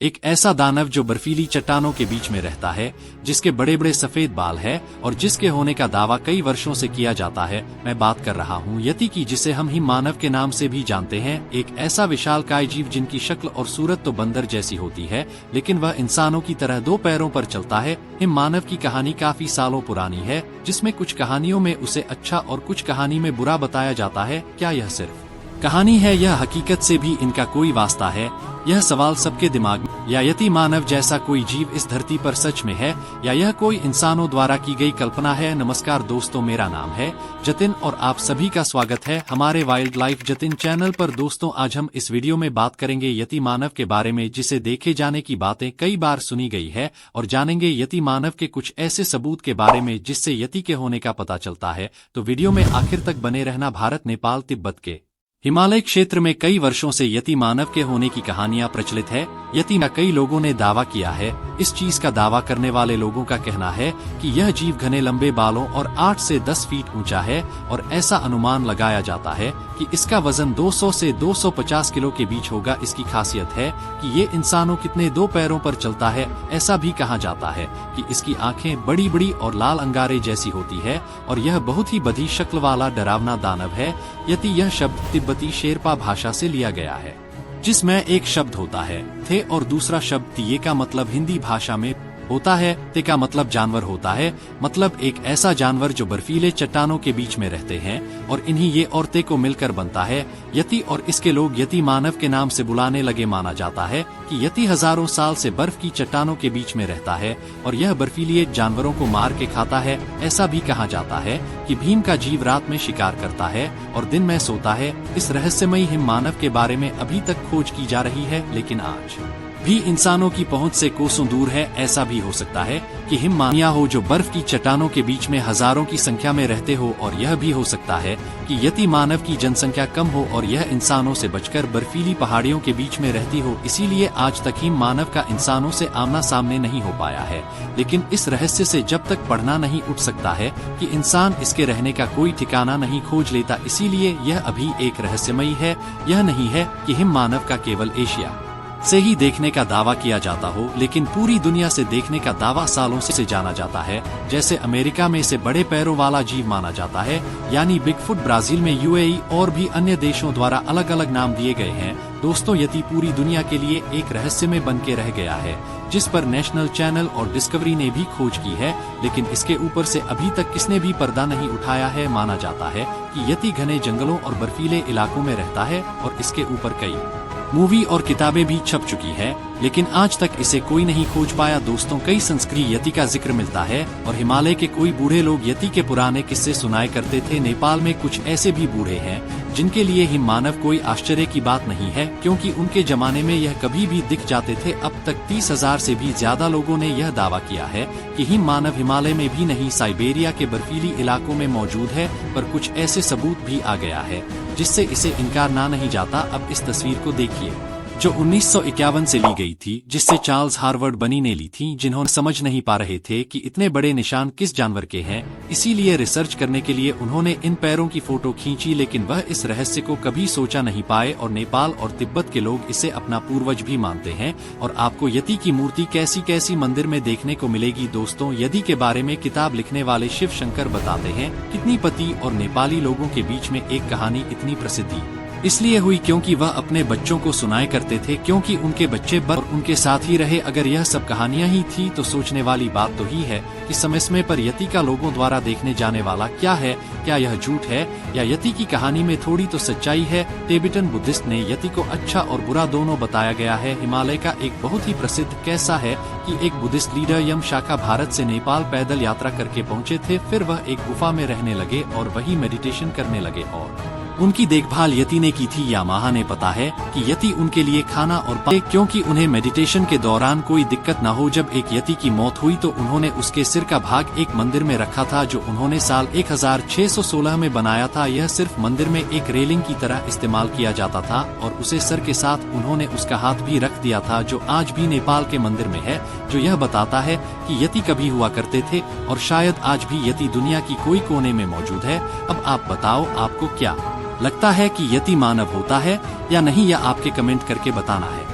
एक ऐसा दानव जो बर्फीली चट्टानों के बीच में रहता है, जिसके बड़े बड़े सफेद बाल है और जिसके होने का दावा कई वर्षों से किया जाता है। मैं बात कर रहा हूँ यति की, जिसे हम हिम मानव के नाम से भी जानते हैं। एक ऐसा विशालकाय जीव जिनकी शक्ल और सूरत तो बंदर जैसी होती है, लेकिन वह इंसानों की तरह दो पैरों पर चलता है। हिम मानव की कहानी काफी सालों पुरानी है, जिसमें कुछ कहानियों में उसे अच्छा और कुछ कहानी में बुरा बताया जाता है। क्या यह सिर्फ कहानी है, यह हकीकत से भी इनका कोई वास्ता है? यह सवाल सबके दिमाग में। या यति मानव जैसा कोई जीव इस धरती पर सच में है, या यह कोई इंसानों द्वारा की गई कल्पना है? नमस्कार दोस्तों, मेरा नाम है जतिन और आप सभी का स्वागत है हमारे वाइल्ड लाइफ जतिन चैनल पर। दोस्तों, आज हम इस वीडियो में बात करेंगे यति मानव के बारे में, जिसे देखे जाने की बातें कई बार सुनी गई है, और जानेंगे यति मानव के कुछ ऐसे सबूत के बारे में जिससे यति के होने का पता चलता है। तो वीडियो में आखिर तक बने रहना। भारत, नेपाल, तिब्बत के हिमालय क्षेत्र में कई वर्षों से यति मानव के होने की कहानियां प्रचलित है। यति में कई लोगों ने दावा किया है। इस चीज का दावा करने वाले लोगों का कहना है कि यह जीव घने लंबे बालों और 8 से 10 फीट ऊंचा है, और ऐसा अनुमान लगाया जाता है कि इसका वजन 200 से 250 किलो के बीच होगा। इसकी खासियत है कि ये इंसानों कितने दो पैरों पर चलता है। ऐसा भी कहा जाता है कि इसकी आंखें बड़ी बड़ी और लाल अंगारे जैसी होती है, और यह बहुत ही बधी शक्ल वाला डरावना दानव है। यति यह शब्द तिब्बती शेरपा भाषा से लिया गया है, जिसमें एक शब्द होता है थे और दूसरा शब्द तिये का मतलब हिंदी भाषा में होता है। ते का मतलब जानवर होता है, मतलब एक ऐसा जानवर जो बर्फीले चट्टानों के बीच में रहते हैं, और इन्हीं ये और ते को मिलकर बनता है यति। और इसके लोग यति मानव के नाम से बुलाने लगे। माना जाता है कि यति हजारों साल से बर्फ की चट्टानों के बीच में रहता है, और यह बर्फीले जानवरों को मार के खाता है। ऐसा भी कहा जाता है कि भीम का जीव रात में शिकार करता है और दिन में सोता है। इस रहस्यमयी हिम मानव के बारे में अभी तक खोज की जा रही है, लेकिन आज भी इंसानों की पहुंच से कोसों दूर है। ऐसा भी हो सकता है कि हिम मानिया हो जो बर्फ की चट्टानों के बीच में हजारों की संख्या में रहते हो, और यह भी हो सकता है कि यति मानव की जनसंख्या कम हो और यह इंसानों से बचकर बर्फीली पहाड़ियों के बीच में रहती हो। इसीलिए आज तक हिम मानव का इंसानों से आमना सामने नहीं हो पाया है। लेकिन इस रहस्य से जब तक पढ़ना नहीं उठ सकता है कि इंसान इसके रहने का कोई ठिकाना नहीं खोज लेता, इसीलिए यह अभी एक रहस्यमयी है। यह नहीं है कि हिम मानव का केवल एशिया से ही देखने का दावा किया जाता हो, लेकिन पूरी दुनिया से देखने का दावा सालों से जाना जाता है। जैसे अमेरिका में इसे बड़े पैरों वाला जीव माना जाता है, यानी बिगफुट। ब्राजील में यूएई और भी अन्य देशों द्वारा अलग अलग नाम दिए गए हैं। दोस्तों, यति पूरी दुनिया के लिए एक रहस्य में बन के रह गया है, जिस पर नेशनल चैनल और डिस्कवरी ने भी खोज की है, लेकिन इसके ऊपर से अभी तक किसने भी पर्दा नहीं उठाया है। माना जाता है कि यति घने जंगलों और बर्फीले इलाकों में रहता है, और इसके ऊपर कई मूवी और किताबें भी छप चुकी है, लेकिन आज तक इसे कोई नहीं खोज पाया। दोस्तों, कई संस्कृत यति का जिक्र मिलता है, और हिमालय के कोई बूढ़े लोग यति के पुराने किस्से सुनाया करते थे। नेपाल में कुछ ऐसे भी बूढ़े हैं जिनके लिए हिम मानव कोई आश्चर्य की बात नहीं है, क्योंकि उनके जमाने में यह कभी भी दिख जाते थे। अब तक 30,000 से भी ज्यादा लोगों ने यह दावा किया है कि हिम मानव हिमालय में भी नहीं, साइबेरिया के बर्फीली इलाकों में मौजूद है। पर कुछ ऐसे सबूत भी आ गया है जिससे इसे इनकार ना नहीं जाता। अब इस तस्वीर को देखिए, जो 1951 से ली गई थी, जिससे चार्ल्स हार्वर्ड बनी ने ली थी, जिन्होंने समझ नहीं पा रहे थे कि इतने बड़े निशान किस जानवर के हैं। इसीलिए रिसर्च करने के लिए उन्होंने इन पैरों की फोटो खींची, लेकिन वह इस रहस्य को कभी सोचा नहीं पाए। और नेपाल और तिब्बत के लोग इसे अपना पूर्वज भी मानते हैं। और आपको यति की मूर्ति कैसी कैसी मंदिर में देखने को मिलेगी। दोस्तों, यति के बारे में किताब लिखने वाले शिव शंकर बताते हैं, कितनी पति और नेपाली लोगों के बीच में एक कहानी इतनी प्रसिद्धि इसलिए हुई क्योंकि वह अपने बच्चों को सुनाया करते थे, क्योंकि उनके बच्चे और उनके साथ ही रहे। अगर यह सब कहानियां ही थी तो सोचने वाली बात तो ही है कि समय पर यति का लोगों द्वारा देखने जाने वाला क्या है। क्या यह झूठ है, या यति की कहानी में थोड़ी तो सच्चाई है? टिबेटन बुद्धिस्ट ने यति को अच्छा और बुरा दोनों बताया गया है। हिमालय का एक बहुत ही प्रसिद्ध कैसा है कि एक बुद्धिस्ट लीडर यम शाखा भारत से नेपाल पैदल यात्रा करके पहुंचे थे। फिर वह एक गुफा में रहने लगे और वही मेडिटेशन करने लगे, और उनकी देखभाल यति ने की थी। यामाहा ने पता है कि यति उनके लिए खाना और पानी, क्योंकि उन्हें मेडिटेशन के दौरान कोई दिक्कत न हो। जब एक यति की मौत हुई तो उन्होंने उसके सिर का भाग एक मंदिर में रखा था, जो उन्होंने साल 1616 में बनाया था। यह सिर्फ मंदिर में एक रेलिंग की तरह इस्तेमाल किया जाता था, और उसे सर के साथ उन्होंने उसका हाथ भी रख दिया था, जो आज भी नेपाल के मंदिर में है, जो यह बताता है कि यति कभी हुआ करते थे, और शायद आज भी यति दुनिया की कोई कोने में मौजूद है। अब आप बताओ, आपको क्या लगता है कि यति मानव होता है या नहीं, या आपके कमेंट करके बताना है।